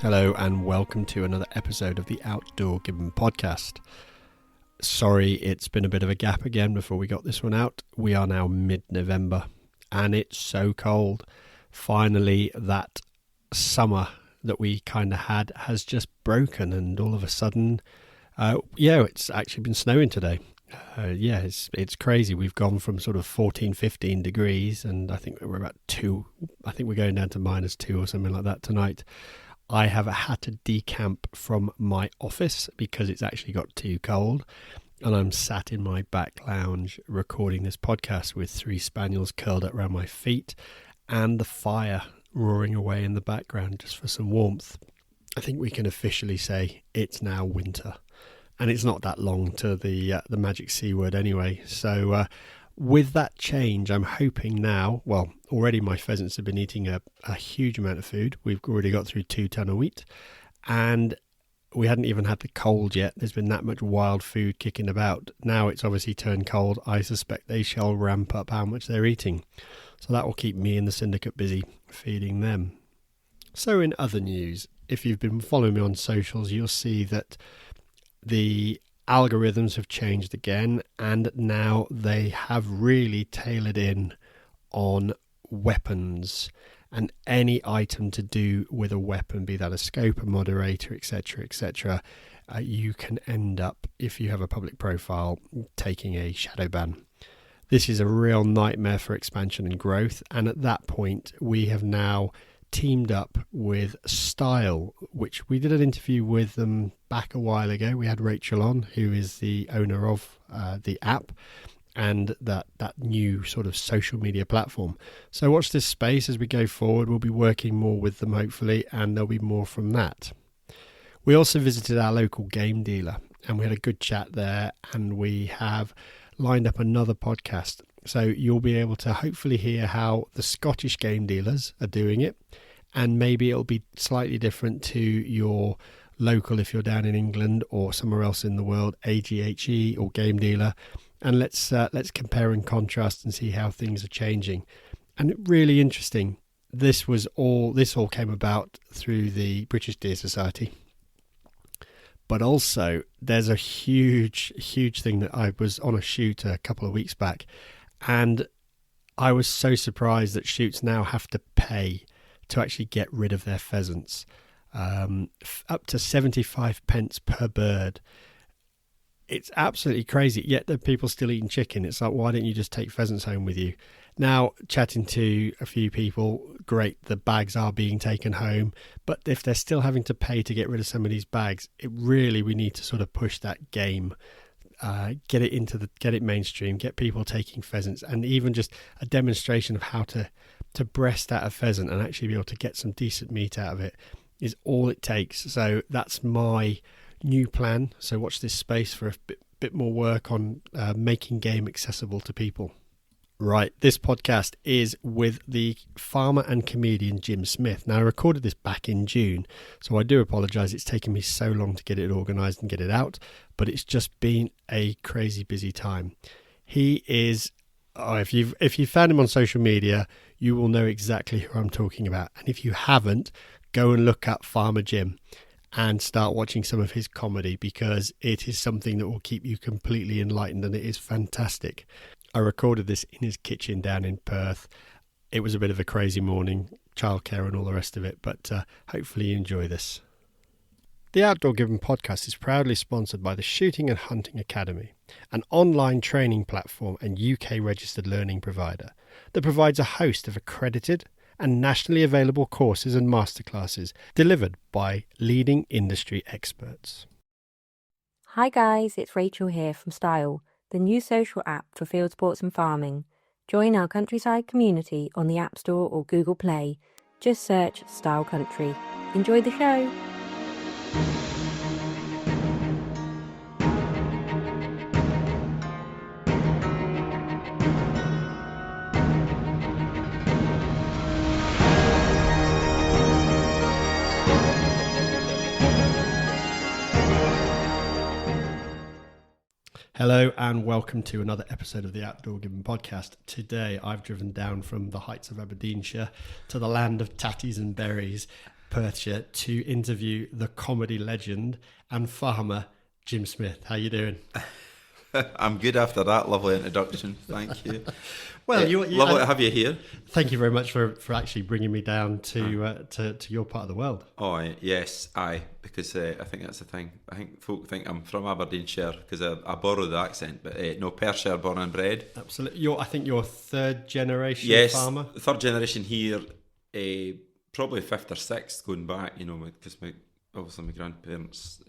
Hello and welcome to another episode of the Outdoor Gibbon podcast. Sorry, it's been a bit of a gap again before we got this one out. We are now mid-November and it's so cold. Finally, that summer that we kind of had has just broken, and all of a sudden, it's actually been snowing today. It's crazy. We've gone from sort of 14, 15 degrees, and I think we're about 2. I think we're going down to -2 or something like that tonight. I have had to decamp from my office because it's actually got too cold, and I'm sat in my back lounge recording this podcast with 3 spaniels curled up around my feet and the fire roaring away in the background just for some warmth. I think we can officially say it's now winter, and it's not that long to the magic C word anyway. So with that change, I'm hoping now, already my pheasants have been eating a huge amount of food. We've already got through 2 ton of wheat, and we hadn't even had the cold yet. There's been that much wild food kicking about. Now it's obviously turned cold. I suspect they shall ramp up how much they're eating. So that will keep me and the syndicate busy feeding them. So in other news, if you've been following me on socials, you'll see that the algorithms have changed again, and now they have really tailored in on weapons and any item to do with a weapon, be that a scope, a moderator, etc. You can end up, if you have a public profile, taking a shadow ban. This is a real nightmare for expansion and growth, and at that point we have now teamed up with Style, which we did an interview with them back a while ago. We had Rachel on, who is the owner of the app and that new sort of social media platform. So watch this space as we go forward. We'll be working more with them hopefully, and there'll be more from that. We also visited our local game dealer and we had a good chat there, and we have lined up another podcast. So you'll be able to hopefully hear how the Scottish game dealers are doing it, and maybe it'll be slightly different to your local, if you're down in England or somewhere else in the world, AGHE or game dealer. And let's compare and contrast and see how things are changing. And really interesting, this all came about through the British Deer Society. But also there's a huge thing that I was on a shoot a couple of weeks back, and I was so surprised that shoots now have to pay to actually get rid of their pheasants, up to 75 pence per bird. It's absolutely crazy, yet there are people still eating chicken. It's like, why don't you just take pheasants home with you? Now, chatting to a few people, great, the bags are being taken home, but if they're still having to pay to get rid of some of these bags, we need to sort of push that game. Get it mainstream, get people taking pheasants, and even just a demonstration of how to breast out a pheasant and actually be able to get some decent meat out of it is all it takes. So that's my new plan. So watch this space for a bit more work on making game accessible to people. Right, this podcast is with the farmer and comedian Jim Smith. Now, I recorded this back in June, so I do apologise. It's taken me so long to get it organised and get it out, but it's just been a crazy busy time. He is, if you found him on social media, you will know exactly who I'm talking about. And if you haven't, go and look up Farmer Jim and start watching some of his comedy, because it is something that will keep you completely enlightened, and it is fantastic. I recorded this in his kitchen down in Perth. It was a bit of a crazy morning, childcare and all the rest of it, but hopefully you enjoy this. The Outdoor Gibbon podcast is proudly sponsored by the Shooting and Hunting Academy, an online training platform and UK registered learning provider that provides a host of accredited and nationally available courses and masterclasses delivered by leading industry experts. Hi guys, it's Rachel here from Style, the new social app for field sports and farming. Join our countryside community on the App Store or Google Play. Just search Style Country. Enjoy the show. Hello and welcome to another episode of the Outdoor Gibbon podcast. Today I've driven down from the heights of Aberdeenshire to the land of tatties and berries. Perthshire to interview the comedy legend and farmer Jim Smith. How you doing? I'm good after that lovely introduction. Thank you. Well, lovely to have you here. Thank you very much for actually bringing me down to your part of the world. Oh, yes, because I think that's the thing. I think folk think I'm from Aberdeenshire because I borrow the accent, but no, Perthshire born and bred. Absolutely. I think you're third generation farmer. Yes, third generation here, probably fifth or sixth going back, because obviously my grandparents'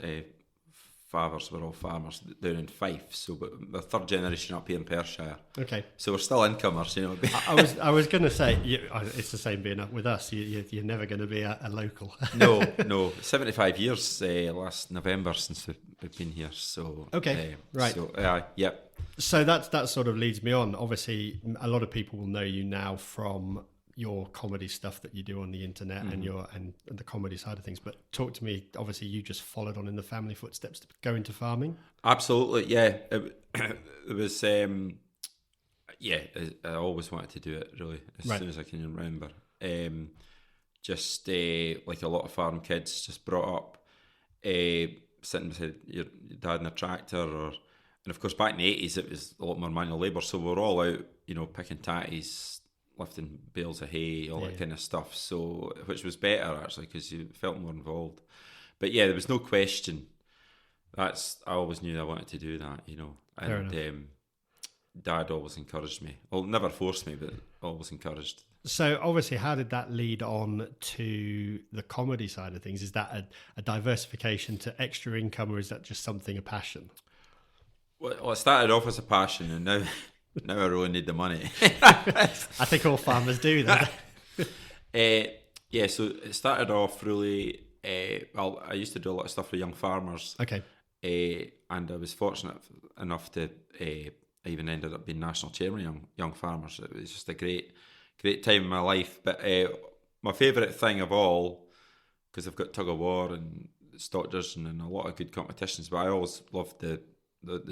fathers were all farmers down in Fife, so but the third generation up here in Perthshire. Okay. So we're still incomers, I was going to say, it's the same being up with us. You're never going to be a local. No. 75 years last November since we've been here. So okay, right. So yep. So that sort of leads me on. Obviously, a lot of people will know you now from your comedy stuff that you do on the internet and the comedy side of things. But talk to me. Obviously, you just followed on in the family footsteps to go into farming. Absolutely, yeah. It was, I always wanted to do it really as soon as I can remember. Just like a lot of farm kids, just brought up sitting beside your dad in a tractor, and of course back in the 80s it was a lot more manual labour, so we were all out, picking tatties, lifting bales of hay, all that kind of stuff. So, which was better actually because you felt more involved. But yeah, there was no question. I always knew I wanted to do that, and Dad always encouraged me. Well, never forced me, but always encouraged. So obviously, how did that lead on to the comedy side of things? Is that a diversification to extra income, or is that just a passion? Well, it started off as a passion, and now I really need the money. I think all farmers do that. So it started off really. I used to do a lot of stuff for young farmers. Okay. And I was fortunate enough to. I even ended up being national chairman of young farmers. It was just a great time in my life. But my favourite thing of all, because I've got tug of war and stock judging and a lot of good competitions, but I always loved the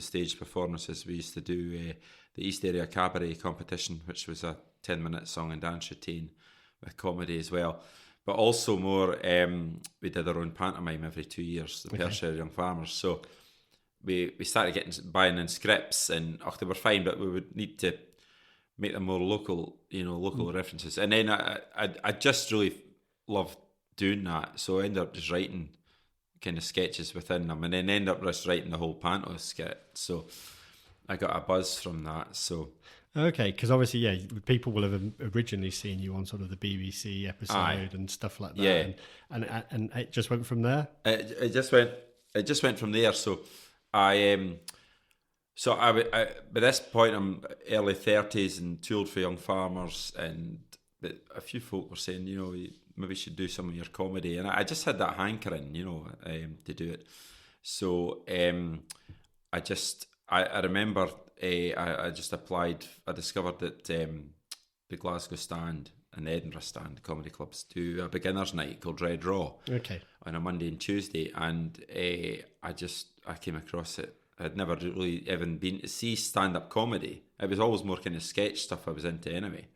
stage performances. We used to do the East Area Cabaret competition, which was a 10-minute song and dance routine with comedy as well. But also more, we did our own pantomime every 2 years, the Perthshire Young Farmers. So we started buying in scripts, and they were fine, but we would need to make them more local, local references. And then I just really loved doing that, so I ended up just writing kind of sketches within them, and then end up just writing the whole panto skit. So I got a buzz from that. So okay, because obviously, people will have originally seen you on sort of the BBC episode and stuff like that. Yeah, and it just went from there. It just went from there. So I by this point I'm early 30s and tooled for young farmers, and a few folk were saying, you maybe should do some of your comedy, and I just had that hankering, to do it. So I remember I just applied. I discovered that the Glasgow Stand and the Edinburgh Stand comedy clubs do a beginners night called Red Raw on a Monday and Tuesday, and I came across it. I'd never really even been to see stand-up comedy. It was always more kind of sketch stuff I was into anyway.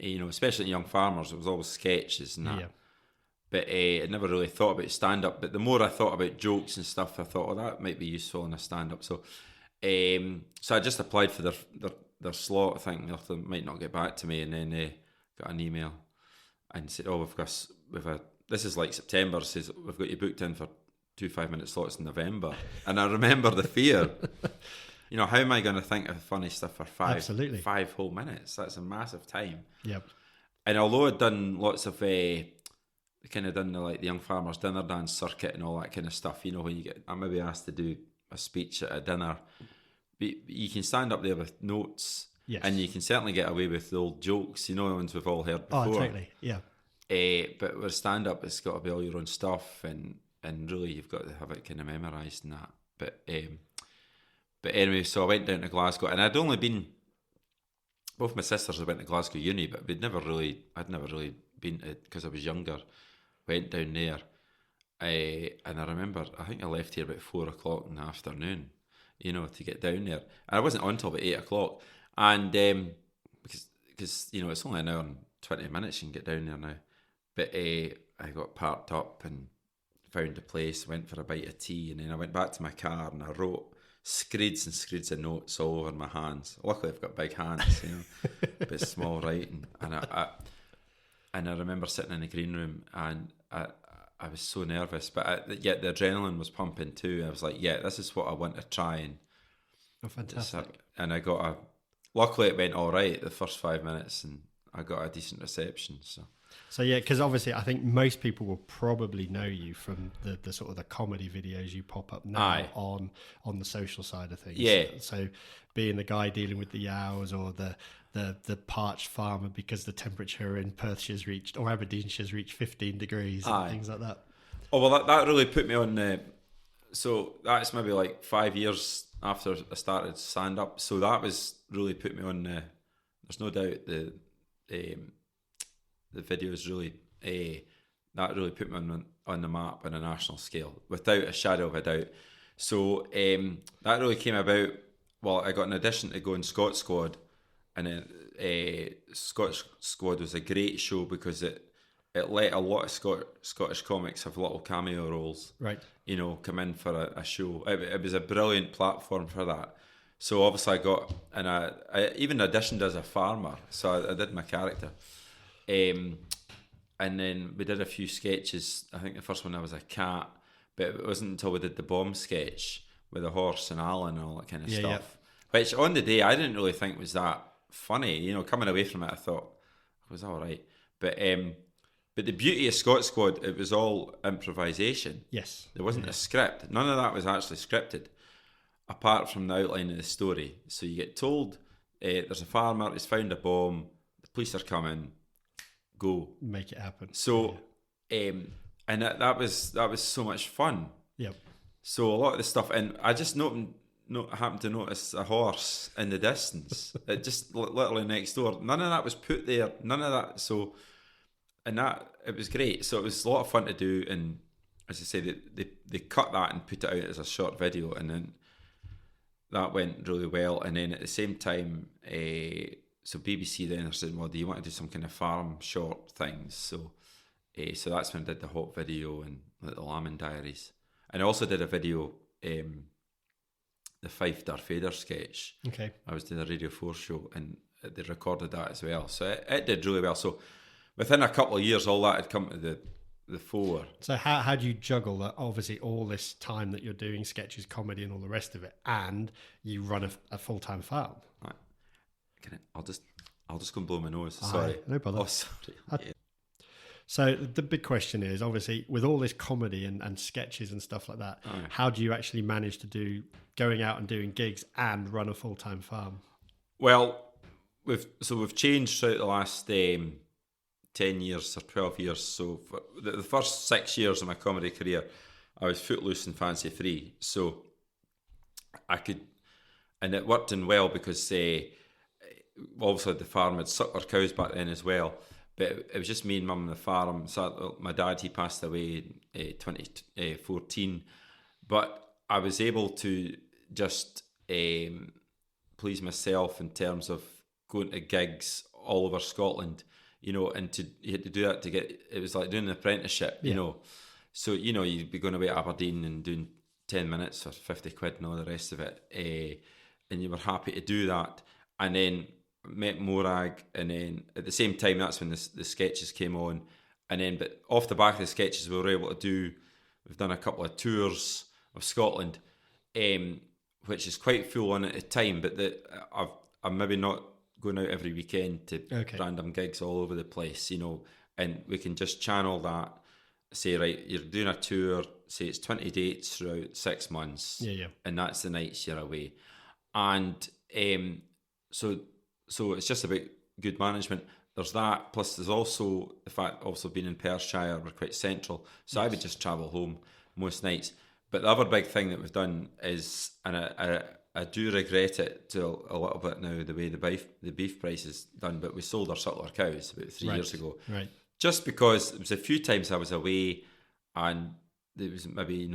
Especially in young farmers, it was always sketches and that. Yeah. But I never really thought about stand-up. But the more I thought about jokes and stuff, I thought, that might be useful in a stand-up. So I just applied for their slot, thinking they might not get back to me, and then got an email and said, this is like September, says we've got you booked in for 2 5-minute slots in November. And I remember the fear. How am I going to think of funny stuff for 5 whole minutes? That's a massive time. Yep. And although I'd done lots of the young farmers dinner dance circuit and all that kind of stuff, when I'm maybe asked to do a speech at a dinner, you can stand up there with notes, and you can certainly get away with the old jokes, the ones we've all heard before. Oh, totally, yeah. But with stand up, it's got to be all your own stuff, and really you've got to have it kind of memorised and that. But anyway, so I went down to Glasgow, and I'd only been. Both my sisters had went to Glasgow Uni, but I'd never really been to, because I was younger. Went down there, and I remember, I think I left here about 4 o'clock in the afternoon, to get down there. And I wasn't on till about 8 o'clock, and because it's only an hour and 20 minutes you can get down there now. But I got parked up and found a place, went for a bite of tea, and then I went back to my car and I wrote screeds and screeds of notes all over my hands. Luckily I've got big hands, but it's small writing. And I remember sitting in the green room and I was so nervous, but yet the adrenaline was pumping too. I was like, yeah, this is what I want to try. And fantastic. And I got luckily it went all right the first 5 minutes, and I got a decent reception. So yeah, because obviously I think most people will probably know you from the sort of the comedy videos you pop up now on the social side of things. Yeah. So being the guy dealing with the yows, or the parched farmer because the temperature in Perthshire's reached, or Aberdeenshire's reached 15 degrees and things like that. Oh, well, that really put me on. So that's maybe like 5 years after I started stand up. So that was really put me on. There's no doubt the videos really that really put me on the map on a national scale, without a shadow of a doubt. So that really came about. Well, I got an audition to go in Scotch Squad, and then Scotch Squad was a great show because it let a lot of Scottish comics have little cameo roles, right? Come in for a show. It was a brilliant platform for that. So obviously I got, and I even auditioned as a farmer, so I did my character. And then we did a few sketches. I think the first one I was a cat, but it wasn't until we did the bomb sketch with the horse and Alan and all that kind of stuff. Yeah. Which on the day I didn't really think was that funny. Coming away from it, I thought it was all right. But the beauty of Scotch Squad, it was all improvisation. Yes, there wasn't a script. None of that was actually scripted, apart from the outline of the story. So you get told there's a farmer, he's found a bomb, the police are coming. Go make it happen. So, and that was so much fun. Yep. So a lot of the stuff, and I just happened to notice a horse in the distance. It just literally next door. None of that was put there. None of that. So, and that it was great. So it was a lot of fun to do. And as I say, they cut that and put it out as a short video, and then that went really well. And then at the same time, so BBC then said, well, do you want to do some kind of farm short things? So that's when I did the hot video and like the Lambing Diaries. And I also did a video, the Fife Darfader sketch. Okay. I was doing a Radio 4 show and they recorded that as well. So it did really well. So within a couple of years, all that had come to the fore. So how do you juggle that? Obviously, all this time that you're doing sketches, comedy, and all the rest of it, and you run a full-time farm. Right. I'll just go and blow my nose. Sorry. No bother. Oh, sorry. Yeah. So the big question is, obviously, with all this comedy and sketches and stuff like that, how do you actually manage to going out and doing gigs and run a full-time farm? Well, we've changed throughout the last 10 years or 12 years. So for the first 6 years of my comedy career, I was footloose and fancy free. So I could, and it worked in well because obviously the farm had suckler cows back then as well, but it was just me and mum on the farm. So my dad, he passed away in 2014, but I was able to just please myself in terms of going to gigs all over Scotland, and you had to do that to get, it was like doing an apprenticeship, so you'd be going away to Aberdeen and doing 10 minutes for 50 quid and all the rest of it, and you were happy to do that. And then met Morag, and then at the same time that's when the sketches came on, and then but off the back of the sketches we've done a couple of tours of Scotland, which is quite full on at the time, but I'm maybe not going out every weekend to random gigs all over the place, and we can just channel that, say, right, you're doing a tour, say it's 20 dates throughout 6 months, and that's the nights you're away, and so it's just about good management. There's that, plus there's also the fact, also being in Perthshire, we're quite central, so I would just travel home most nights. But the other big thing that we've done is, and I do regret it to a little bit now, the way the beef price is done, but we sold our suckler cows about 3 years ago. Right. Just because it was a few times I was away and there was maybe,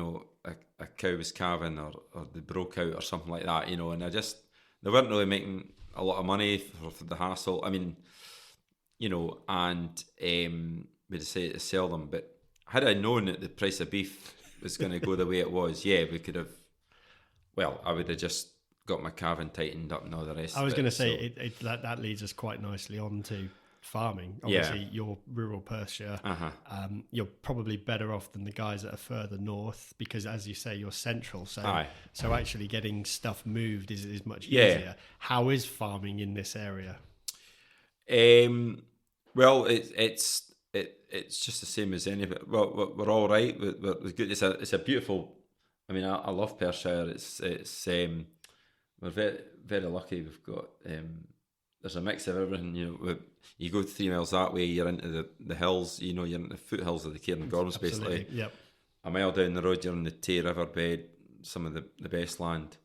a cow was calving or they broke out or something like that, and they weren't really making a lot of money for the hassle. I mean, and we decided to sell them, but had I known that the price of beef was going to go the way it was, yeah, we could have. Well, I would have just got my calving tightened up and all the rest. I was going to say that leads us quite nicely on to farming. Obviously, you're rural Perthshire. You're probably better off than the guys that are further north because, as you say, you're central. So actually getting stuff moved is much easier. How is farming in this area? Well, it's just the same as any of it. Well, we're all right. We're good. It's a beautiful. I mean, I love Perthshire. It's we're very, very lucky. We've got there's a mix of everything. You go 3 miles that way, you're into the hills. You're into the foothills of the Cairngorms, basically. Yep. A mile down the road, you're on the Tay River bed, some of the best land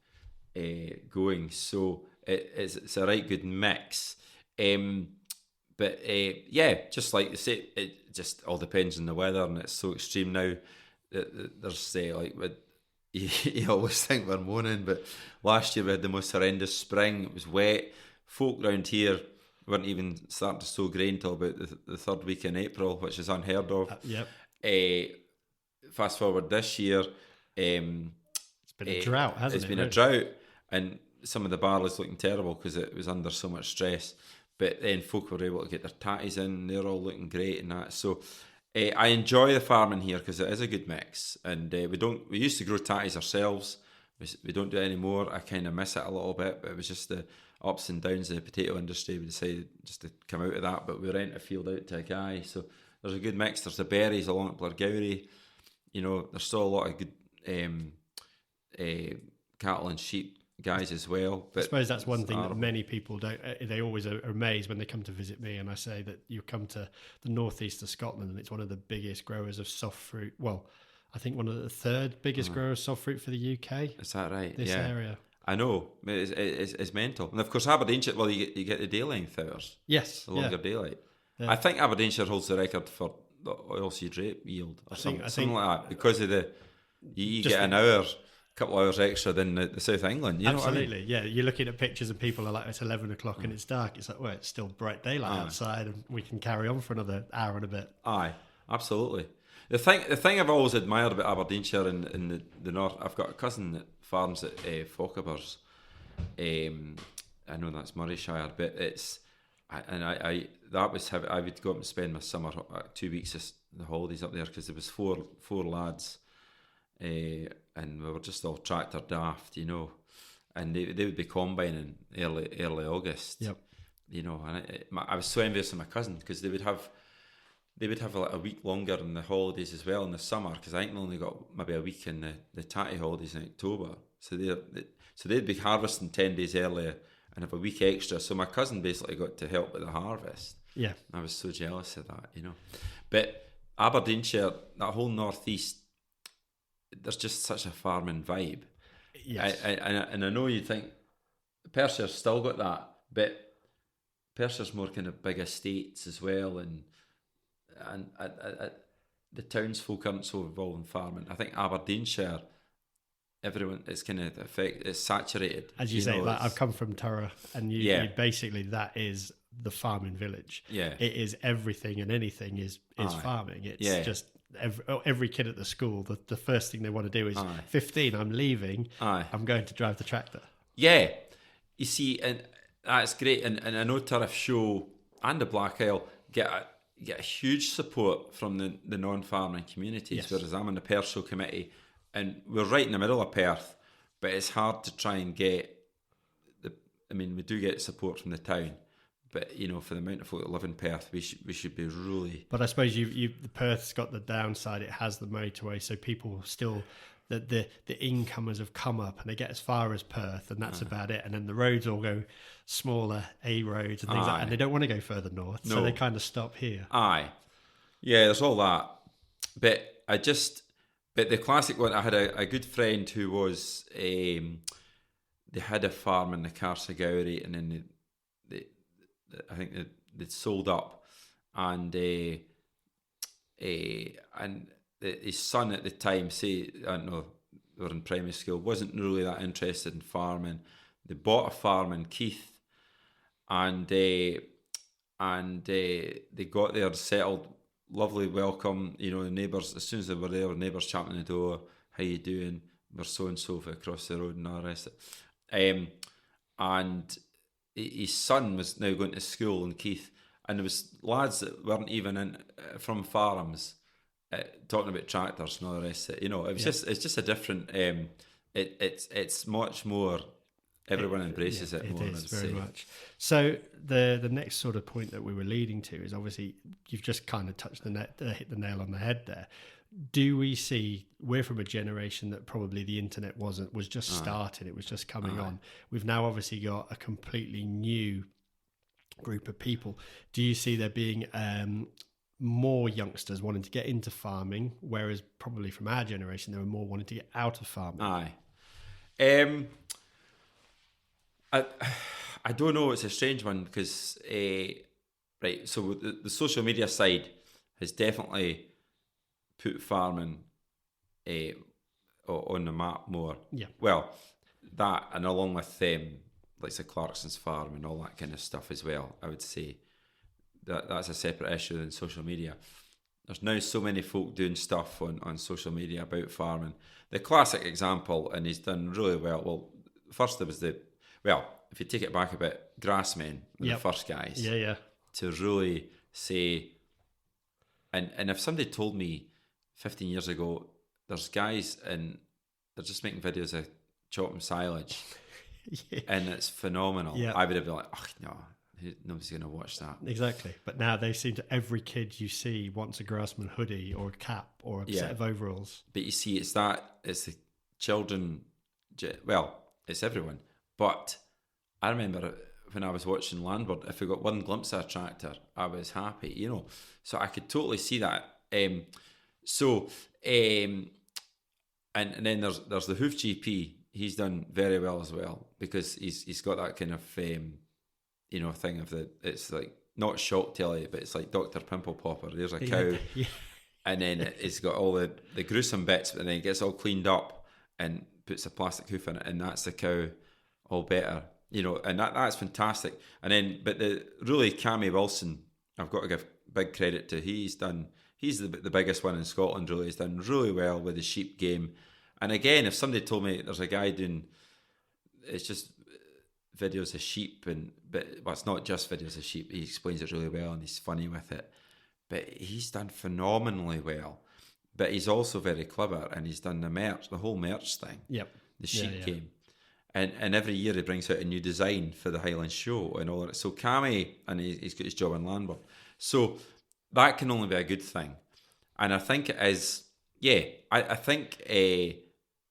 going. So it's a right good mix. But just like you say, it just all depends on the weather, and it's so extreme now. There's you always think we're moaning, but last year we had the most horrendous spring. It was wet. Folk round here weren't even starting to sow grain till about the third week in April, which is unheard of. Fast forward this year, it's been a drought, hasn't it? It's been a drought, and some of the barley's looking terrible because it was under so much stress. But then folk were able to get their tatties in. They're all looking great and that. So I enjoy the farming here because it is a good mix. And we used to grow tatties ourselves. We don't do it anymore. I kind of miss it a little bit, but it was just the ups and downs of the potato industry. We decided just to come out of that, but we rent a field out to a guy. So there's a good mix. There's the berries along at Blairgowrie. There's still a lot of good cattle and sheep guys as well. But I suppose that's one thing that many people don't. They always are amazed when they come to visit me, and I say that you come to the northeast of Scotland, and it's one of the biggest growers of soft fruit. Well, I think one of the third biggest growers of soft fruit for the UK. Is that right? This area. I know. It's mental. And of course, Aberdeenshire. Well, you get the day length hours. Yes, the longer daylight. Yeah. I think Aberdeenshire holds the record for the oilseed rape yield or something like that because of you get an hour. Couple hours extra than the South England. You know Absolutely, what I mean? Yeah. You're looking at pictures and people are like, it's 11 o'clock and it's dark. It's like, well, it's still bright daylight outside and we can carry on for another hour and a bit. Aye, absolutely. The thing I've always admired about Aberdeenshire in the north, I've got a cousin that farms at Fochabers. I know that's Murrayshire, but I would go up and spend my summer 2 weeks of the holidays up there because there was four lads. And we were just all tractor daft, and they would be combining early August. Yep. And I was so envious of my cousin because they would have like a week longer in the holidays as well in the summer because I think they only got maybe a week in the tatty holidays in October. So they'd be harvesting 10 days earlier and have a week extra. So my cousin basically got to help with the harvest. Yeah. I was so jealous of that, But Aberdeenshire, that whole northeast, there's just such a farming vibe. Yes. And I know you think Perthshire's still got that, but Perthshire's more kind of big estates as well, and the townsfolk aren't so involved in farming. I think Aberdeenshire, everyone, it's kind of it's saturated. As you say, like I've come from Turra, and you basically that is the farming village. Yeah, it is everything and anything is farming. It's just. Every kid at the school, the first thing they want to do is 15, I'm leaving, I'm going to drive the tractor. Yeah, you see, and that's great. And I know Turriff Show and the Black Isle get a huge support from the non-farming communities, whereas I'm on the Perth Show committee, and we're right in the middle of Perth, but it's hard to try and get we do get support from the town. But for the amount of folk that live in Perth, we should be really. But I suppose the Perth's got the downside; it has the motorway, so people still the incomers have come up and they get as far as Perth, and that's about it. And then the roads all go smaller A roads and things like that, and they don't want to go further north, so they kind of stop here. Yeah, there's all that. But the classic one. I had a good friend who was they had a farm in the Carsagowrie, and then I think they'd sold up, and his son at the time, I don't know, they were in primary school, wasn't really that interested in farming. They bought a farm in Keith, and they got there, settled lovely welcome. You know, the neighbours, as soon as they were there, neighbours champing the door, how you doing? We're so-and-so across the road and all the rest of it. And his son was now going to school in Keith, and there was lads that weren't even from farms talking about tractors and all the rest of it. You know, it's just a different. It's much more. Everyone embraces it more. It is very much. So the next sort of point that we were leading to is obviously you've just kind of touched hit the nail on the head there. Do we see, we're from a generation that probably the internet was just starting, it was just coming on. We've now obviously got a completely new group of people. Do you see there being more youngsters wanting to get into farming, whereas probably from our generation there were more wanting to get out of farming? I don't know, it's a strange one because right, so the social media side has definitely put farming on the map more. Yeah. Well, that, and along with like the Clarkson's farm and all that kind of stuff as well, I would say that's a separate issue than social media. There's now so many folk doing stuff on social media about farming. The classic example, and he's done really well. First there was if you take it back a bit, Grassmen were the first guys. Yeah. To really say, and if somebody told me 15 years ago, there's guys and they're just making videos of chopping silage, and it's phenomenal. Yeah. I would have been like, oh no, nobody's going to watch that. Exactly. But now they seem to, every kid you see wants a Grassman hoodie or a cap or a set of overalls. But you see, it's the children, well, it's everyone. But I remember when I was watching Landward, if we got one glimpse of a tractor, I was happy, you know. So I could totally see that. And then there's the Hoof GP. He's done very well as well because he's got that kind of thing of it's like not shock telly, but it's like Dr. Pimple Popper. There's a cow, and then it's got all the gruesome bits, and then it gets all cleaned up and puts a plastic hoof in it, and that's the cow all better, you know, and that's fantastic. And then, but really Cammy Wilson, I've got to give big credit to. He's the biggest one in Scotland. Really, he's done really well with the sheep game. And again, if somebody told me there's a guy doing, it's just videos of sheep, but it's not just videos of sheep. He explains it really well and he's funny with it. But he's done phenomenally well. But he's also very clever, and he's done the whole merch thing. Yep. The sheep game. And every year he brings out a new design for the Highland Show and all that. So Cammy, and he's got his job in Landward. So that can only be a good thing. And I think it is, I think it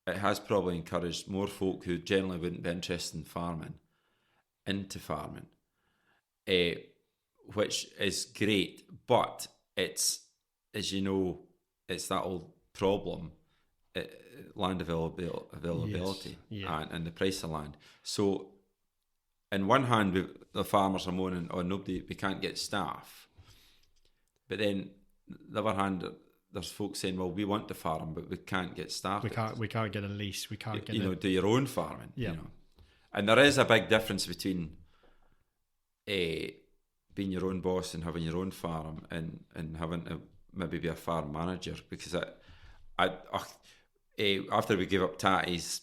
has probably encouraged more folk who generally wouldn't be interested in farming into farming, which is great. But it's, as you know, it's that old problem. Land availability and the price of land. So, in one hand, the farmers are moaning, "Oh, we can't get staff." But then, the other hand, there's folks saying, "Well, we want to farm, but we can't get staff. We can't get a lease. We can't get do your own farming." Yeah. You know, and there is a big difference between being your own boss and having your own farm and having to maybe be a farm manager, because after we gave up tatties,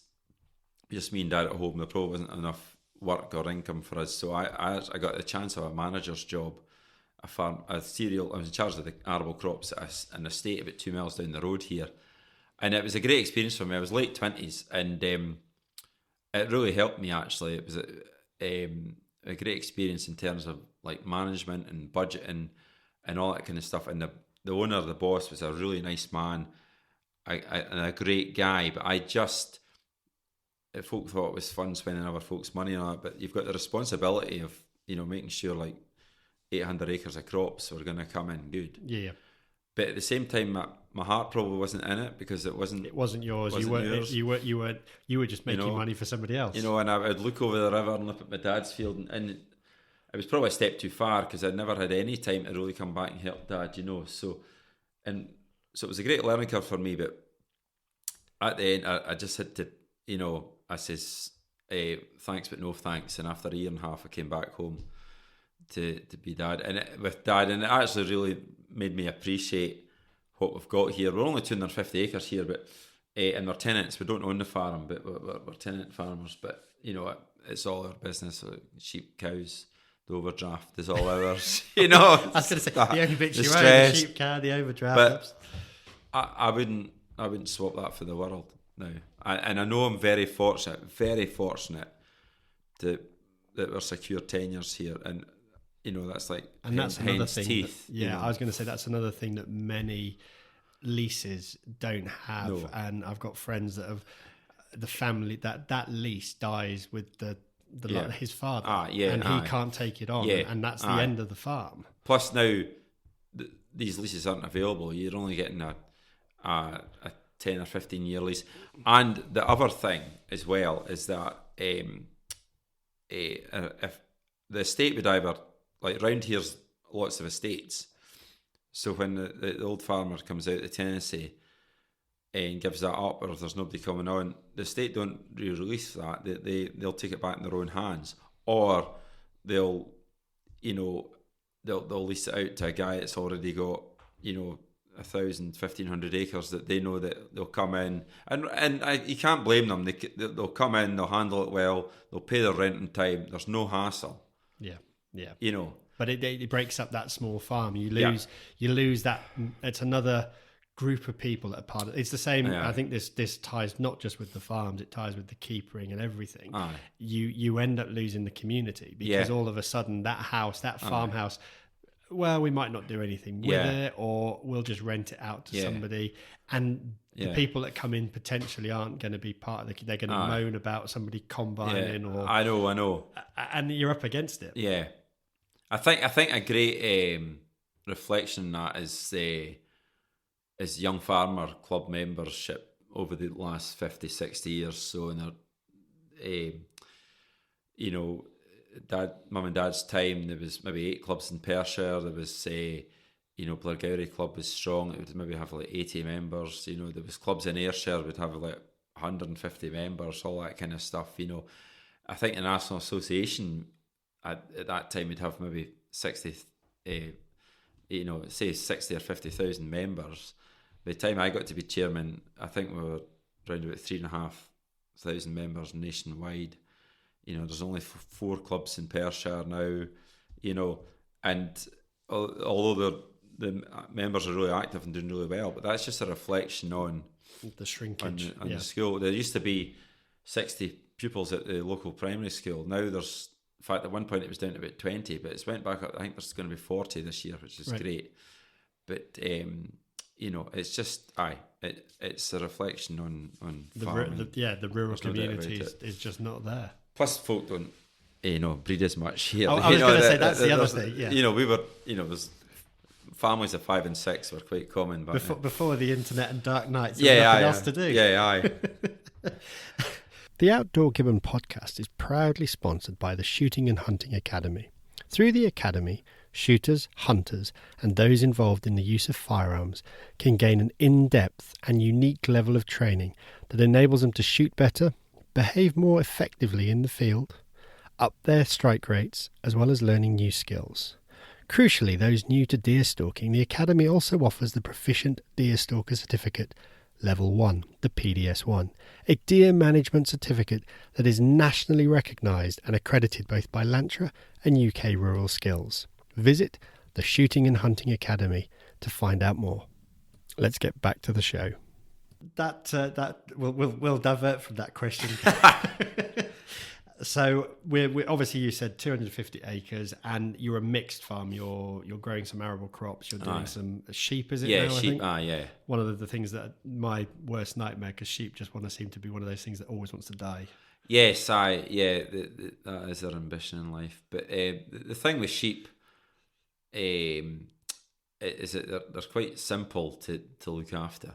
just me and Dad at home, there probably wasn't enough work or income for us. So I got the chance of a manager's job, I was in charge of the arable crops at an estate about 2 miles down the road here. And it was a great experience for me. I was late 20s, and it really helped me, actually. It was a great experience in terms of like management and budgeting and all that kind of stuff. And the owner, the boss, was a really nice man. And a great guy, but folk thought it was fun spending other folks' money on it, but you've got the responsibility of, you know, making sure like 800 acres of crops were going to come in good. Yeah. But at the same time, my heart probably wasn't in it, because it wasn't yours. You were just making money for somebody else. You know, and I would look over the river and look at my dad's field, and it was probably a step too far, because I'd never had any time to really come back and help Dad, you know. So it was a great learning curve for me, but at the end, I just had to, you know, I says, thanks but no thanks. And after a year and a half, I came back home. to be dad, with dad, and it actually really made me appreciate what we've got here. We're only 250 acres here, but and we're tenants. We don't own the farm, but we're tenant farmers. But it's all our business. Sheep, cows, the overdraft is all ours. I was going to say the only bits you own, the sheep, cow, the overdraft. But I wouldn't swap that for the world. No, and I know I'm very fortunate that we're secure tenures here, and that's like that's another thing. Teeth. I was going to say that's another thing that many leases don't have, no. And I've got friends that have the family that lease dies with his father, and he can't take it on, and that's the end of the farm. Plus now these leases aren't available. You're only getting a 10 or 15 year lease. And the other thing as well is that if the estate would either, like round here's lots of estates, so when the old farmer comes out the tenancy and gives that up, or if there's nobody coming on, the estate don't release that. They'll take it back in their own hands, or they'll lease it out to a guy that's already got 1,000, 1,500 acres that they know that they'll come in, and you can't blame them. They'll come in, they'll handle it well, they'll pay their rent in time. There's no hassle. Yeah. But it breaks up that small farm. You lose that. It's another group of people that are part of it. It's the same. I think this ties not just with the farms, it ties with the keepering and everything. You end up losing the community because all of a sudden that house, that farmhouse, well, we might not do anything with it, or we'll just rent it out to somebody, and the people that come in potentially aren't going to be part of they're going to moan about somebody combining or I know, and you're up against it. I think a great reflection on that is young farmer club membership over the last 50, 60 years. So in mum and dad's time, there was maybe 8 clubs in Perthshire. There was Blairgowrie Club was strong. It would maybe have like 80 members. There was clubs in Ayrshire would have like 150 members, all that kind of stuff. I think the National Association at that time would have maybe 60, say 60 or 50,000 members. By the time I got to be chairman, I think we were around about 3,500 members nationwide. There's only 4 clubs in Perthshire now, and although the members are really active and doing really well, but that's just a reflection on the shrinkage on the school. There used to be 60 pupils at the local primary school. Now there's, in fact, at one point it was down to about 20, but it's went back up. I think there's going to be 40 this year, which is great. But it's just it's a reflection on farming. The rural community is just not there. Plus, folk don't breed as much here. I was going to say that's the other thing. Yeah. We were was families of 5 and 6 were quite common before the internet and dark nights. Nothing else to do. The Outdoor Gibbon podcast is proudly sponsored by the Shooting and Hunting Academy. Through the academy, shooters, hunters, and those involved in the use of firearms can gain an in-depth and unique level of training that enables them to shoot better, behave more effectively in the field, up their strike rates, as well as learning new skills. Crucially, those new to deer stalking, the Academy also offers the Proficient Deer Stalker Certificate Level 1, the PDS-1, a deer management certificate that is nationally recognised and accredited both by LANTRA and UK Rural Skills. Visit the Shooting and Hunting Academy to find out more. Let's get back to the show. We'll divert from that question. So we're obviously, you said 250 acres, and you're a mixed farm. You're growing some arable crops. You're doing some sheep. Is it? Yeah, now, sheep. One of the things that my worst nightmare, because sheep just seem to be one of those things that always wants to die. Yes, that is their ambition in life. But the thing with sheep is that they're quite simple to look after.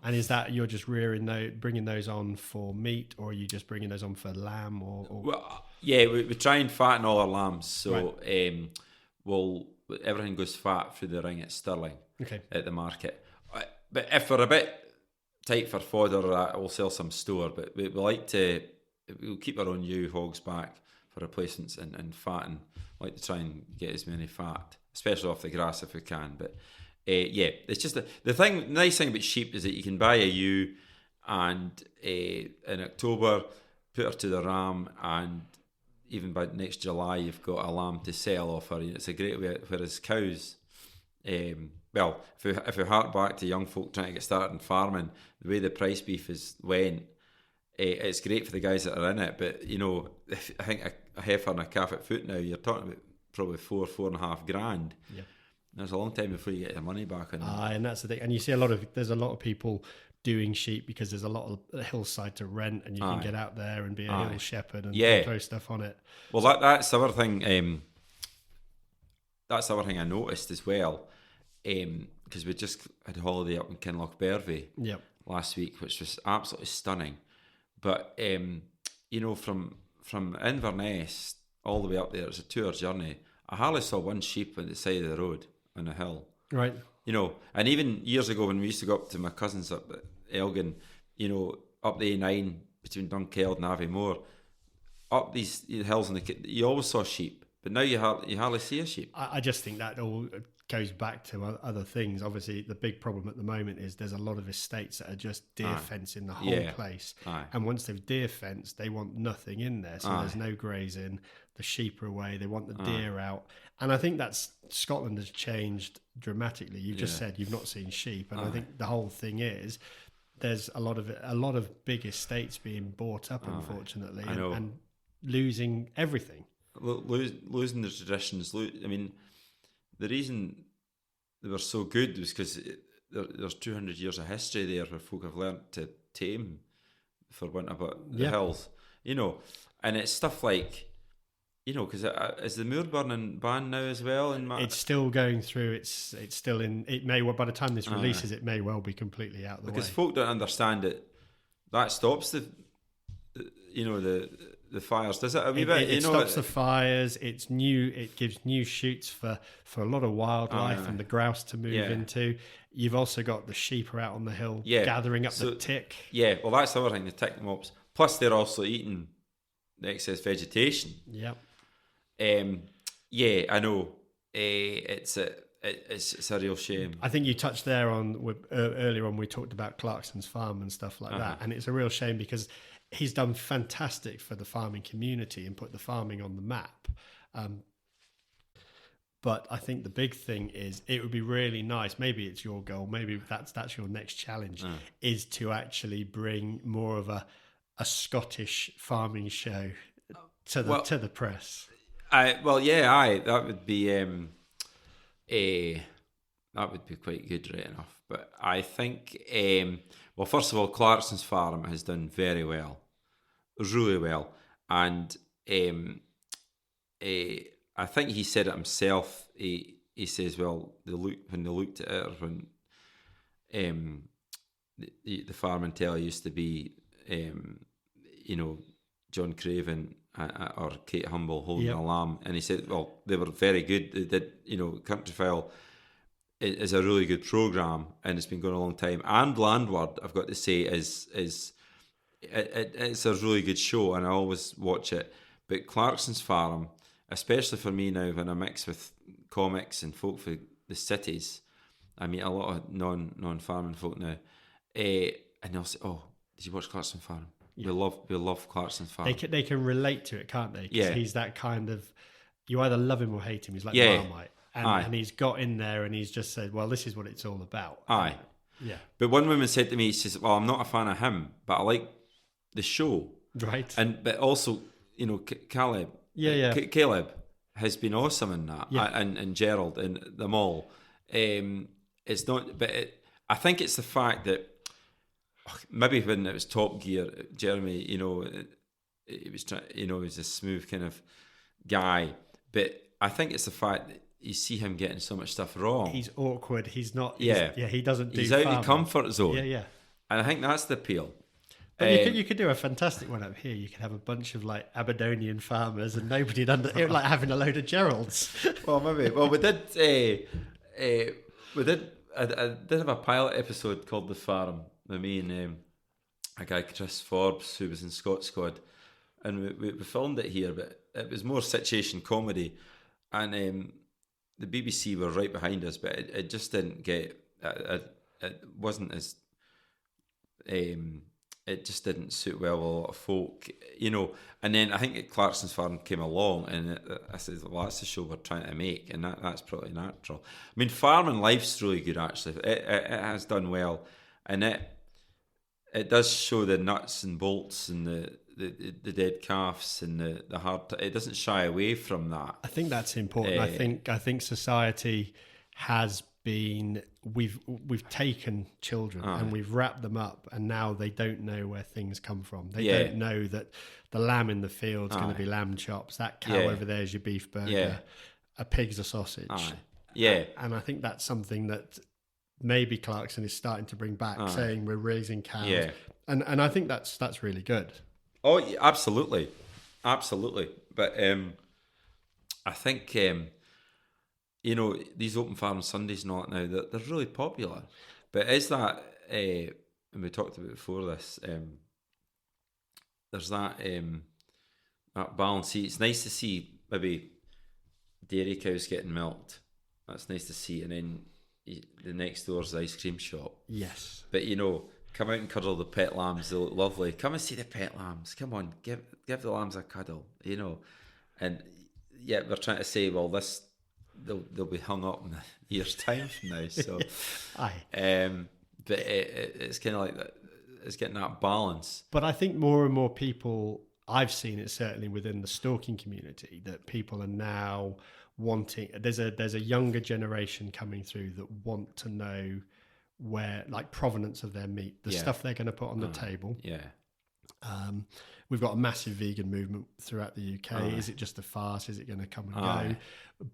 And is that you're just bringing those on for meat, or are you just bringing those on for lamb? Well, we try and fatten all our lambs, so everything goes fat through the ring at Stirling at the market. But if we're a bit tight for fodder, we'll sell some store. But we'll keep our own ewe hogs back for replacements and fatting. I like to try and get as many fat, especially off the grass if we can. But it's just the nice thing about sheep is that you can buy a ewe, and in October put her to the ram, and even by next July you've got a lamb to sell off her. It's a great way. Whereas cows, if we hark back to young folk trying to get started in farming, the way the price beef went, it's great for the guys that are in it. But I think a heifer and a calf at foot now, you're talking about probably $4.5 grand. Yeah, there's a long time before you get your money back on them. And that's the thing. And you see there's a lot of people doing sheep because there's a lot of hillside to rent, and you can get out there and be a hill shepherd and throw stuff on it. Well, that's the other thing. That's the other thing I noticed as well, because we just had a holiday up in Kinlochbervie last week, which was absolutely stunning. But from Inverness all the way up there, it's a 2-hour journey. I hardly saw one sheep on the side of the road on a hill. Right. And even years ago when we used to go up to my cousins up at Elgin, up the A9 between Dunkeld and Aviemore, up these hills, you always saw sheep, but now you hardly see a sheep. I just think that all goes back to other things. Obviously, the big problem at the moment is there's a lot of estates that are just deer fencing the whole place. And once they've deer fenced, they want nothing in there. So there's no grazing. The sheep are away. They want the deer out. And I think Scotland has changed dramatically. You just said you've not seen sheep. And I think the whole thing is there's a lot of big estates being bought up, unfortunately, and losing everything. Losing the traditions. The reason they were so good was because there's 200 years of history there where folk have learnt to tame, for want of the hills, and it's stuff like, because is the moor burning banned now as well? It's still going through. It's still in. It may by the time this releases, it may well be completely out of the way. Because folk don't understand that stops the fires, does it? It stops the fires. It's new. It gives new shoots for a lot of wildlife and the grouse to move into. You've also got the sheep are out on the hill gathering up the tick. Yeah, well, that's the other thing, the tick mops. Plus, they're also eating the excess vegetation. Yep. I know. It's a real shame. I think you touched there on earlier on. We talked about Clarkson's farm and stuff like that, and it's a real shame because he's done fantastic for the farming community and put the farming on the map. But I think the big thing is it would be really nice. Maybe it's your goal. Maybe that's your next challenge is to actually bring more of a Scottish farming show to the press. That would be quite good, right enough. But I think, first of all, Clarkson's farm has done very well, really well, and I think he said it himself. He says, well, when they looked at it, when the farm and telly used to be, John Craven or Kate Humble holding a lamb, and he said, well, they were very good. They did, Countryfile is a really good programme, and it's been going a long time. And Landward, I've got to say, it's a really good show, and I always watch it. But Clarkson's Farm, especially for me now, when I mix with comics and folk for the cities, I meet a lot of non-farming folk now, and they'll say, "Oh, did you watch Clarkson's Farm? Yeah. We love Clarkson's Farm." They can relate to it, can't they? Because he's that kind of, you either love him or hate him. He's like Marmite. And he's got in there and he's just said, well, this is what it's all about. Aye. Yeah. But one woman said to me, she says, well, I'm not a fan of him, but I like the show. Right. But also, Caleb. Caleb has been awesome in that. Yeah. And Gerald and them all. It's not, but I think it's the fact that maybe when it was Top Gear, Jeremy, it was, he was a smooth kind of guy, but I think it's the fact that you see him getting so much stuff wrong. He's awkward. He's not. He doesn't do. He's out of his comfort zone. Yeah. And I think that's the appeal. But you could do a fantastic one up here. You could have a bunch of like Aberdonian farmers, and nobody'd like having a load of Geralds. Well, maybe. Well, we did. I did have a pilot episode called The Farm with me and a guy, Chris Forbes, who was in Scott Squad, and we filmed it here. But it was more situation comedy, and the BBC were right behind us, but it just didn't get. It wasn't as. It just didn't suit well with a lot of folk, And then I think Clarkson's Farm came along, and I said, well, that's the show we're trying to make, and that's probably natural. I mean, Farm and Life's really good, actually. It has done well, and it does show the nuts and bolts and the dead calves and the hard. It doesn't shy away from that. I think that's important. I think society has been we've taken children and we've wrapped them up, and now they don't know where things come from. They don't know that the lamb in the field is going to be lamb chops, that cow over there is your beef burger, a pig's a sausage. And I think that's something that maybe Clarkson is starting to bring back, saying we're raising cows, and I think that's really good. Oh, yeah, absolutely. But I think these open farm Sundays and all that now, they're really popular. But is that, and we talked about before this, there's that balance. See, it's nice to see maybe dairy cows getting milked. That's nice to see. And then the next door's the ice cream shop. Yes. But, come out and cuddle the pet lambs. They look lovely. Come and see the pet lambs. Come on, give the lambs a cuddle, And yet we're trying to say, well, this... They'll be hung up in a year's time from now. So, but it's kind of like that. It's getting that balance. But I think more and more people, I've seen it certainly within the stalking community, that people are now wanting. There's a younger generation coming through that want to know where, like, provenance of their meat, the stuff they're going to put on the table. We've got a massive vegan movement throughout the UK. Is it just a farce? Is it going to come and go?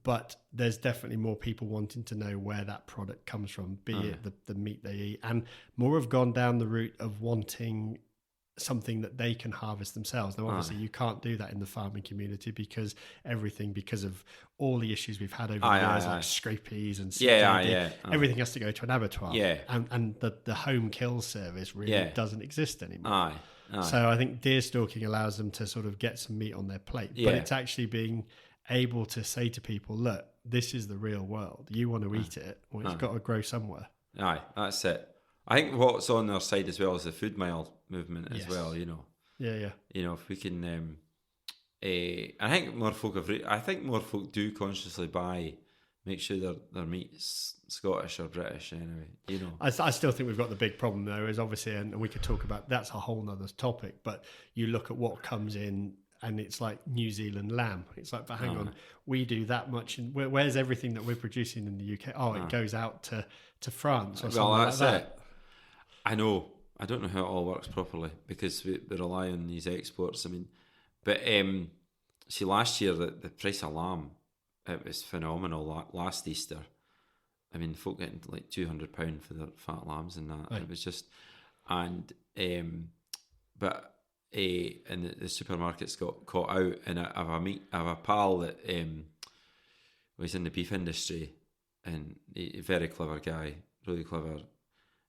But there's definitely more people wanting to know where that product comes from, be it the meat they eat. And more have gone down the route of wanting something that they can harvest themselves. Now, obviously, you can't do that in the farming community because of all the issues we've had over the years, like scrapies and everything has to go to an abattoir. And the home kill service really doesn't exist anymore. So I think deer stalking allows them to sort of get some meat on their plate, but it's actually being able to say to people, look, this is the real world. You want to eat it, well, it's got to grow somewhere. Aye, that's it. I think what's on their side as well is the food mile movement as well, if we can, I think more folk do consciously make sure their meat's Scottish or British anyway, I still think we've got the big problem though, is obviously, and we could talk about, that's a whole nother topic, but you look at what comes in and it's like New Zealand lamb. It's like, but hang on, we do that much, and where's everything that we're producing in the UK? It goes out to France or something like that. It. I know. I don't know how it all works properly because we rely on these exports. I mean, but see, last year the price of lamb, it was phenomenal. Last Easter, I mean, folk getting like £200 for their fat lambs and that. Right. It was just, and but and the supermarkets got caught out. And I have a pal that was in the beef industry, and a very clever guy, really clever.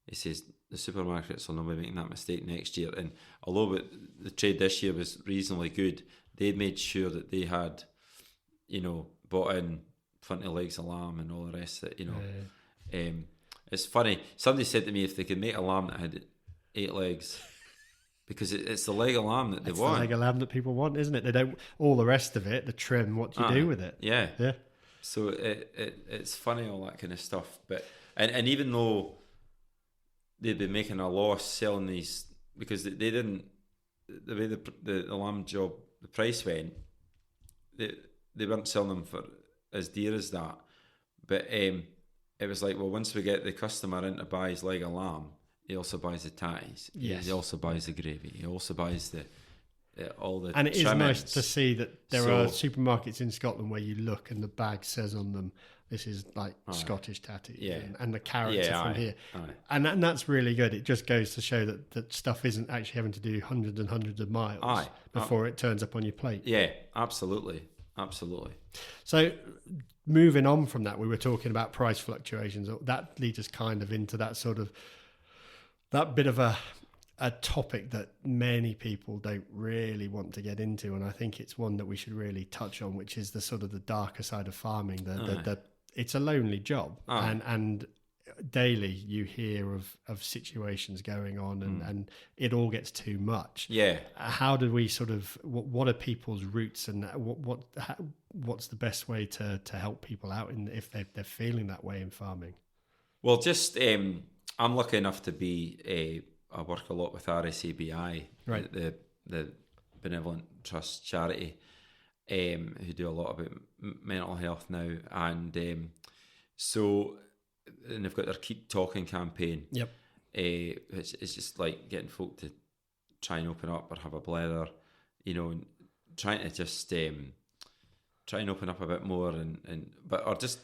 He says the supermarkets will not be making that mistake next year. And although the trade this year was reasonably good, they made sure that they had, bought in plenty of legs of lamb and all the rest of it, It's funny. Somebody said to me if they could make a lamb that had 8 legs, because it's the leg of lamb that they want. It's the leg of lamb that people want, isn't it? They don't, all the rest of it, the trim, what do you do with it? Yeah. So it's funny, all that kind of stuff. But and even though they'd been making a loss selling these, because they didn't, the way the lamb job, the price went, they weren't selling them for as dear as that. But it was like, well, once we get the customer in to buy his leg of lamb, he also buys the tatties. Yes. He also buys the gravy. He also buys all the. And it is nice to see that there are supermarkets in Scotland where you look and the bag says on them, this is like Scottish tatties, and the carrots are from here. And that's really good. It just goes to show that stuff isn't actually having to do hundreds and hundreds of miles before it turns up on your plate. Yeah, absolutely. So moving on from that, we were talking about price fluctuations. That leads us kind of into that sort of, that bit of a a topic that many people don't really want to get into, and I think it's one that we should really touch on, which is the sort of the darker side of farming. It's a lonely job, and daily you hear of situations going on, and it all gets too much. Yeah. How do we sort of, what are people's roots, and what's the best way to help people out if they're feeling that way in farming? Well, just I'm lucky enough to be I work a lot with RSABI, right, the Benevolent Trust charity, who do a lot about mental health now, and so, and they've got their Keep Talking campaign. Yep. It's just like getting folk to try and open up or have a blether, and trying to just try and open up a bit more, or just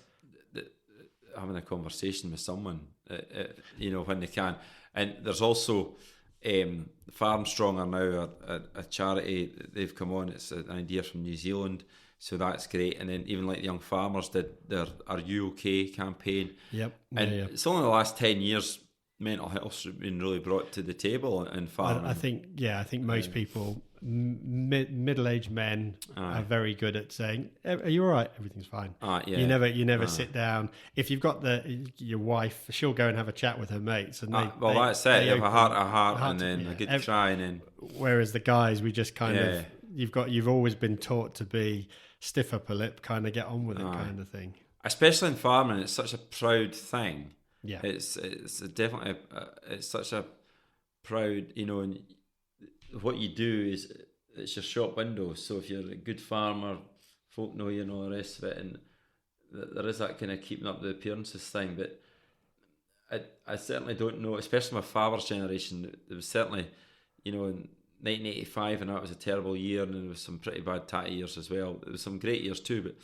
having a conversation with someone, when they can. And there's also Farm Strong are now a charity. They've come on. It's an idea from New Zealand, so that's great. And then even like the Young Farmers did our You OK campaign. Yep. And it's only the last 10 years mental health's been really brought to the table in farming. I think most people, middle-aged men, are very good at saying, "Are you all right? Everything's fine." You never sit down. If you've got your wife, she'll go and have a chat with her mates, and that's it. You have a heart, and then a good cry, and then. Whereas the guys, we just kind of you've always been taught to be stiff upper lip, kind of get on with it, kind of thing. Especially in farming, it's such a proud thing. Yeah, it's definitely it's such a proud, and what you do is it's your shop window. So if you're a good farmer, folk know you and all the rest of it, and there is that kind of keeping up the appearances thing. But I certainly don't know, especially my father's generation. There was certainly, in 1985, and that was a terrible year, and there was some pretty bad tatty years as well. There was some great years too, but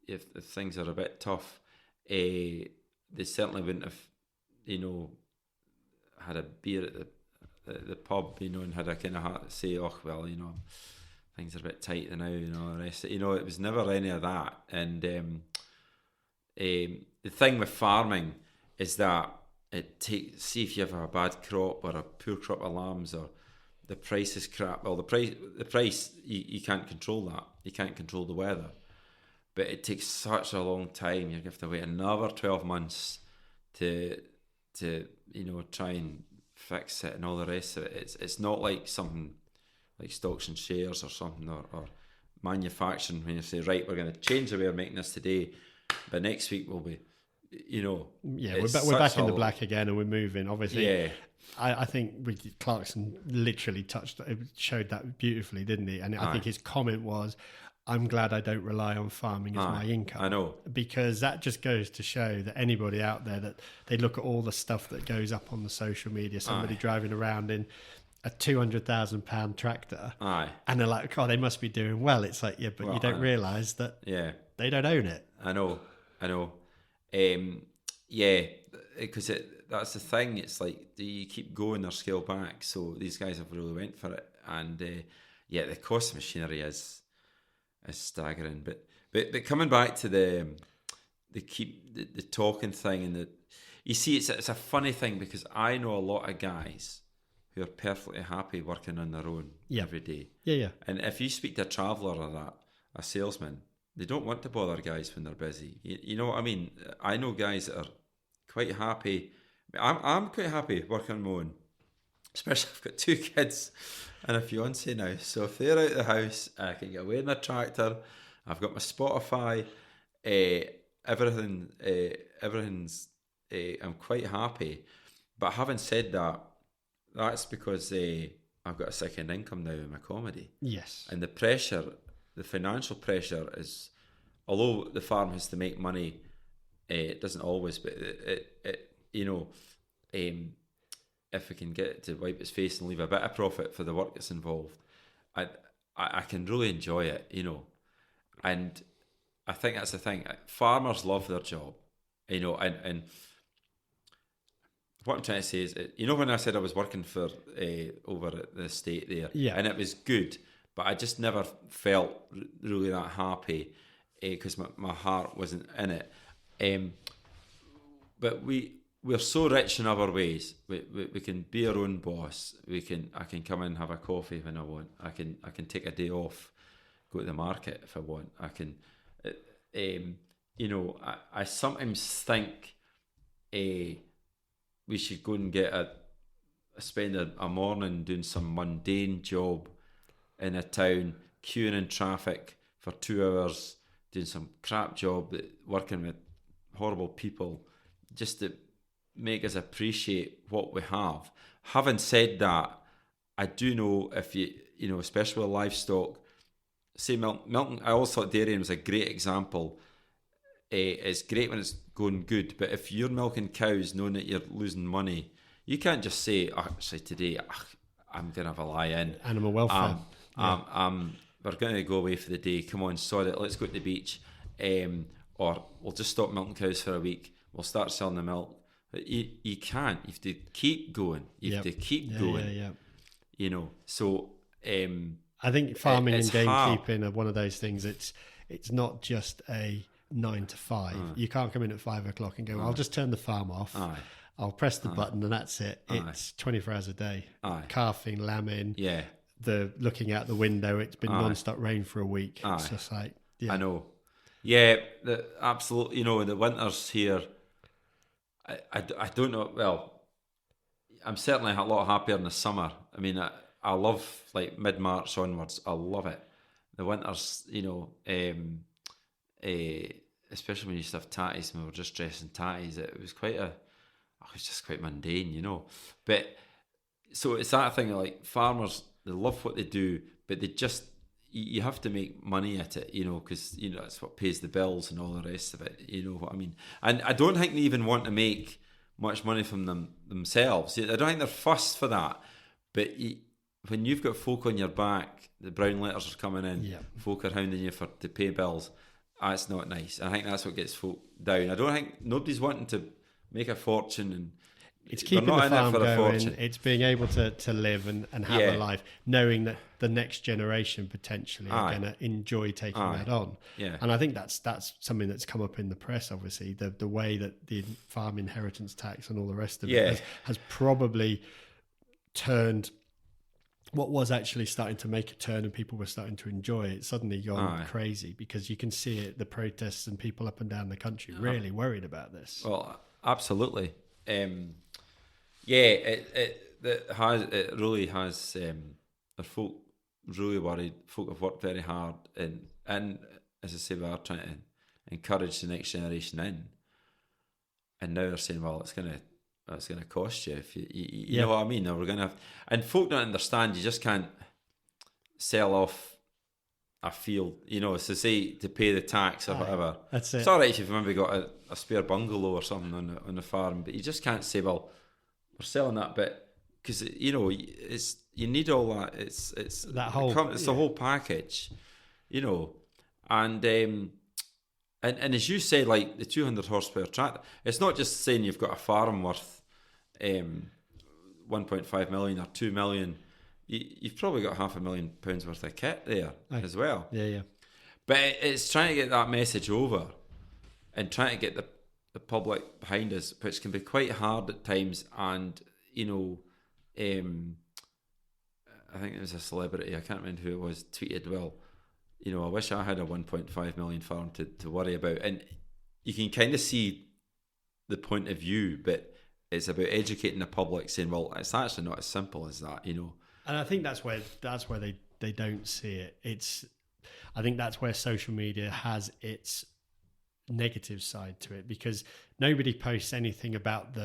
if things are a bit tough, they certainly wouldn't have, had a beer at the pub, and had a kind of say, oh, well, things are a bit tight now, the rest of it. It was never any of that. And the thing with farming is that see if you have a bad crop or a poor crop of lambs, or the price is crap. Well, the price you can't control that. You can't control the weather. But it takes such a long time. You have to wait another 12 months to try and fix it and all the rest of it. It's not like something like stocks and shares or something, or manufacturing, when you say, right, we're going to change the way we're making this today, but next week we'll be, we're back in the black again, and we're moving. Obviously, yeah. I think Clarkson literally showed that beautifully, didn't he? And I think his comment was, I'm glad I don't rely on farming as my income. I know. Because that just goes to show that anybody out there, that they look at all the stuff that goes up on the social media, somebody driving around in a £200,000 tractor, and they're like, oh, they must be doing well. It's like, you don't realise that they don't own it. I know. Because that's the thing. It's like, do you keep going or scale back? So these guys have really went for it. And the cost of machinery is staggering, but coming back to the talking thing, and you see, it's a funny thing, because I know a lot of guys who are perfectly happy working on their own every day. And if you speak to a traveller or a salesman, they don't want to bother guys when they're busy. You know what I mean? I know guys that are quite happy. I'm quite happy working on my own, especially I've got 2 kids and a fiance now. So if they're out of the house, I can get away in the tractor. I've got my Spotify. Everything's. I'm quite happy. But having said that, that's because I've got a second income now in my comedy. Yes. And the pressure, the financial pressure is, although the farm has to make money, it doesn't always. But if we can get it to wipe its face and leave a bit of profit for the work that's involved, I can really enjoy it, and I think that's the thing. Farmers love their job, and what I'm trying to say is, when I said I was working for over at the estate there, and it was good, but I just never felt really that happy because my heart wasn't in it. But we we're so rich in other ways. We can be our own boss. I can come in and have a coffee when I want. I can take a day off, go to the market if I want. I can, I sometimes think we should go and spend a morning doing some mundane job in a town, queuing in traffic for 2 hours, doing some crap job, working with horrible people, just to make us appreciate what we have. Having said that, I do know if you especially with livestock, say milking, I always thought dairying was a great example. It's great when it's going good, but if you're milking cows knowing that you're losing money, you can't just say, actually today I'm going to have a lie in. Animal welfare. We're going to go away for the day. Come on, sod it. Let's go to the beach. Or we'll just stop milking cows for a week. We'll start selling the milk. But you can't. You have to keep going. You have to keep going. So I think farming and gamekeeping are one of those things. It's not just a 9 to 5. You can't come in at 5 o'clock and go, I'll just turn the farm off. I'll press the button and that's it. It's 24 hours a day. Calving, lambing. Yeah. The looking out the window. It's been non-stop rain for a week. It's just like, I know. Yeah, absolutely. The winters here, I don't know. Well, I'm certainly a lot happier in the summer. I mean, I love like mid-March onwards. I love it. The winters, especially when you used to have tatties, when we were just dressing tatties, it was just quite mundane, But so it's that thing of like farmers, they love what they do, but you have to make money at it, because that's what pays the bills and all the rest of it. You know what I mean? And I don't think they even want to make much money from themselves. I don't think they're fussed for that. But when you've got folk on your back, the brown letters are coming in, folk are hounding you to pay bills. That's not nice. I think that's what gets folk down. I don't think nobody's wanting to make a fortune, and it's keeping the farm going. It's being able to live and have a life, knowing that the next generation potentially are going to enjoy taking that on. Yeah. And I think that's something that's come up in the press. Obviously, the way that the farm inheritance tax and all the rest of it has probably turned what was actually starting to make a turn and people were starting to enjoy it. Suddenly gone crazy, because you can see it, the protests and people up and down the country really worried about this. Well, absolutely. It really has. The folk really worried. Folk have worked very hard, and as I say, we are trying to encourage the next generation in. And now they're saying, well, it's gonna cost you if you know what I mean. Or we're gonna have, and folk don't understand. You just can't sell off a field, so say to pay the tax or whatever. That's it. It's all right if you've maybe got a spare bungalow or something on the farm, but you just can't say, well, we're selling that bit, because it's you need all that. It's that whole it's the whole package, and as you say, like the 200 horsepower tractor, it's not just saying you've got a farm worth 1.5 million or 2 million. You've probably got £500,000 worth of kit there as well. Yeah. But it's trying to get that message over and trying to get the public behind us, which can be quite hard at times. And I think it was a celebrity, I can't remember who it was, tweeted, well, I wish I had a 1.5 million farm to worry about. And you can kind of see the point of view, but it's about educating the public, saying, well, it's actually not as simple as that, And I think that's where they don't see it. I think that's where social media has its negative side to it, because nobody posts anything about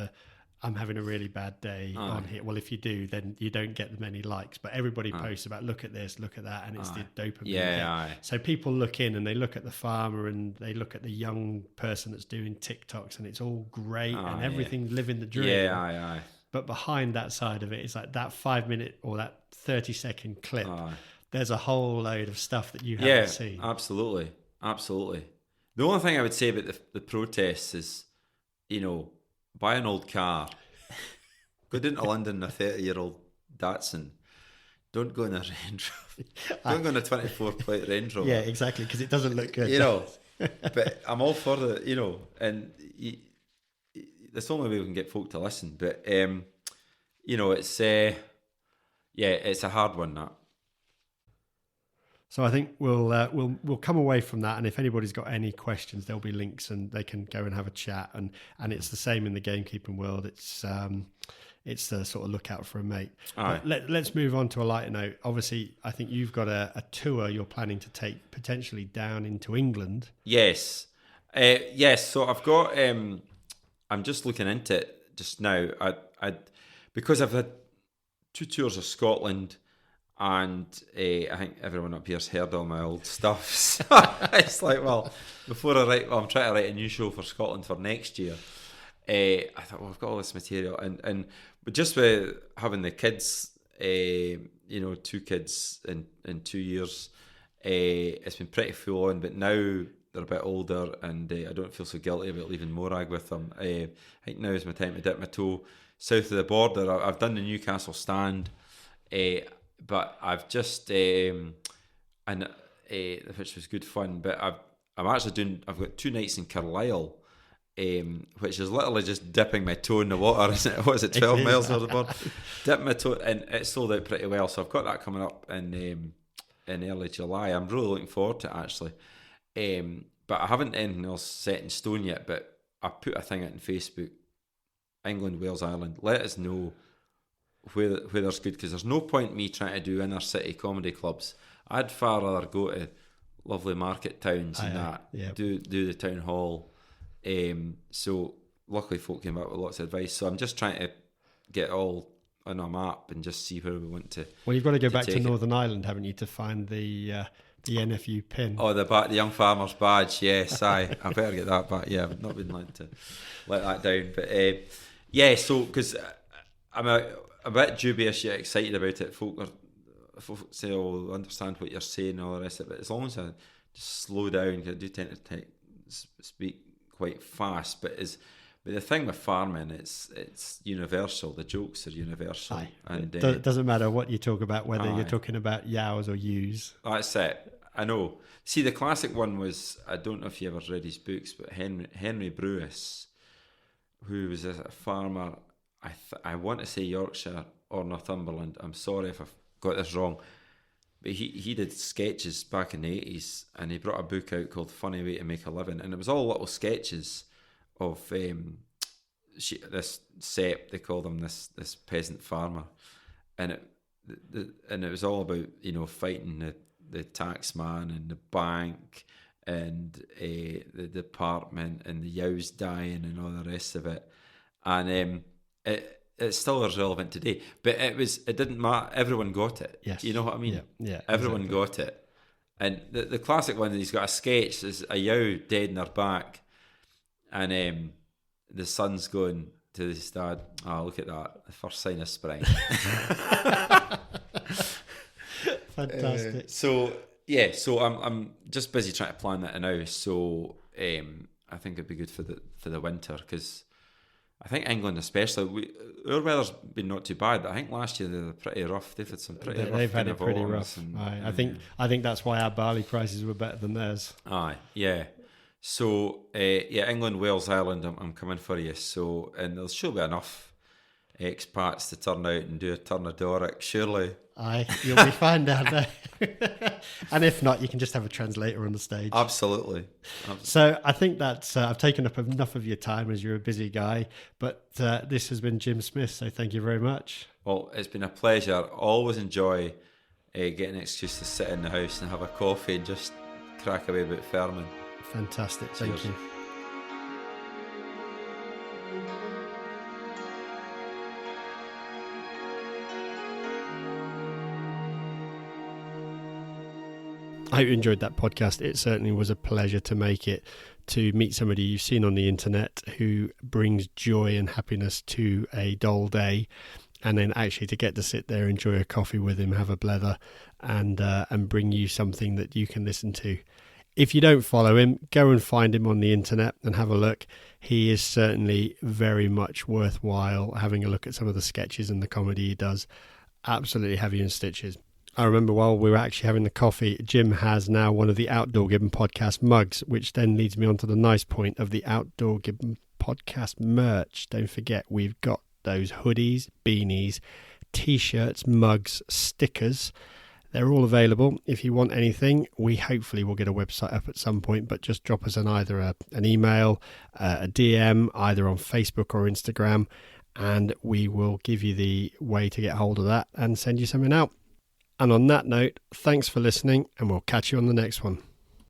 I'm having a really bad day on here. Well, if you do, then you don't get many likes. But everybody posts about, look at this, look at that, and it's the dopamine. So people look in and they look at the farmer and they look at the young person that's doing TikToks, and it's all great and everything living the dream. But behind that side of it is like that 5 minute or that 30-second clip. There's a whole load of stuff that you haven't seen. Absolutely. The only thing I would say about the protests is, buy an old car. Go down to London in a 30-year-old Datsun. Don't go in a Range Rover. Don't go in a 24-plate Range Rover. Yeah, exactly, because it doesn't look good. But I'm all for the, and that's the only way we can get folk to listen. But it's it's a hard one, that. So I think we'll come away from that, and if anybody's got any questions, there'll be links and they can go and have a chat. And it's the same in the gamekeeping world. It's the sort of look out for a mate. Let's move on to a lighter note. Obviously, I think you've got a tour you're planning to take potentially down into England. Yes. So I've got. I'm just looking into it just now. I because I've had 2 tours of Scotland. And I think everyone up here's heard all my old stuff. So it's like, well, before I'm trying to write a new show for Scotland for next year. I thought, well, I've got all this material, but just with having the kids, 2 kids in 2 years, it's been pretty full on. But now they're a bit older, and I don't feel so guilty about leaving Morag with them. I think now is my time to dip my toe south of the border. I've done the Newcastle stand. But I've just which was good fun. But I've got 2 nights in Carlisle, which is literally just dipping my toe in the water. Isn't it? What is it? 12 miles over the border. Dip my toe, and it sold out pretty well. So I've got that coming up in early July. I'm really looking forward to it, actually. But I haven't anything else set in stone yet. But I put a thing out on Facebook: England, Wales, Ireland. Let us know where there's good, because there's no point me trying to do inner city comedy clubs. I'd far rather go to lovely market towns do the town hall. So luckily folk came up with lots of advice, so I'm just trying to get all on a map and just see where we want to. Well, you've got to go back to Northern Ireland, haven't you, to find the NFU pin? Oh, the young farmer's badge. Yes, I better get that back. Yeah, I've not been like to let that down, but so because I'm a bit dubious yet excited about it. Folk say, "Oh, understand what you're saying," and all the rest of it. As long as I just slow down, because I do tend to speak quite fast. But the thing with farming, it's universal. The jokes are universal, and it doesn't matter what you talk about, whether you're talking about yows or yows. That's it. I know. See, the classic one was, I don't know if you ever read his books, but Henry Brewis, who was a farmer. I want to say Yorkshire or Northumberland. I'm sorry if I've got this wrong. But he did sketches back in the 80s, and he brought a book out called Funny Way to Make a Living. And it was all little sketches of this Sepp, they called him, this peasant farmer. And it was all about, fighting the tax man and the bank and the department and the yows dying and all the rest of it. And it still is relevant today, but it didn't matter. Everyone got it. Yes. You know what I mean? Yeah. Everyone got it. And the classic one, he's got a sketch, is a yow dead in her back, and the son's going to his dad, "Oh, look at that, the first sign of spring." Fantastic. So I'm just busy trying to plan that now. So I think it'd be good for the winter, because I think England especially, our weather's been not too bad, but I think last year they were pretty rough. They've had some pretty rough. They've had it pretty rough. I think that's why our barley prices were better than theirs. Aye, yeah. So England, Wales, Ireland, I'm coming for you. So, and there'll sure be enough expats to turn out and do a turn of Doric, surely. Aye, you'll be fine down there. And if not, you can just have a translator on the stage. Absolutely. So I think that's I've taken up enough of your time, as you're a busy guy, but this has been Jim Smith, so thank you very much. Well, it's been a pleasure. Always enjoy getting an excuse to sit in the house and have a coffee and just crack away about farming. Fantastic. Thank you. I hope you enjoyed that podcast. It certainly was a pleasure to make it, to meet somebody you've seen on the internet who brings joy and happiness to a dull day, and then actually to get to sit there, enjoy a coffee with him, have a blether, and bring you something that you can listen to. If you don't follow him, go and find him on the internet and have a look. He is certainly very much worthwhile having a look at some of the sketches and the comedy he does. Absolutely have you in stitches. I remember while we were actually having the coffee, Jim has now one of the Outdoor Gibbon podcast mugs, which then leads me on to the nice point of the Outdoor Gibbon podcast merch. Don't forget, we've got those hoodies, beanies, t-shirts, mugs, stickers. They're all available. If you want anything, we hopefully will get a website up at some point, but just drop us either an email, a DM, either on Facebook or Instagram, and we will give you the way to get hold of that and send you something out. And on that note, thanks for listening, and we'll catch you on the next one.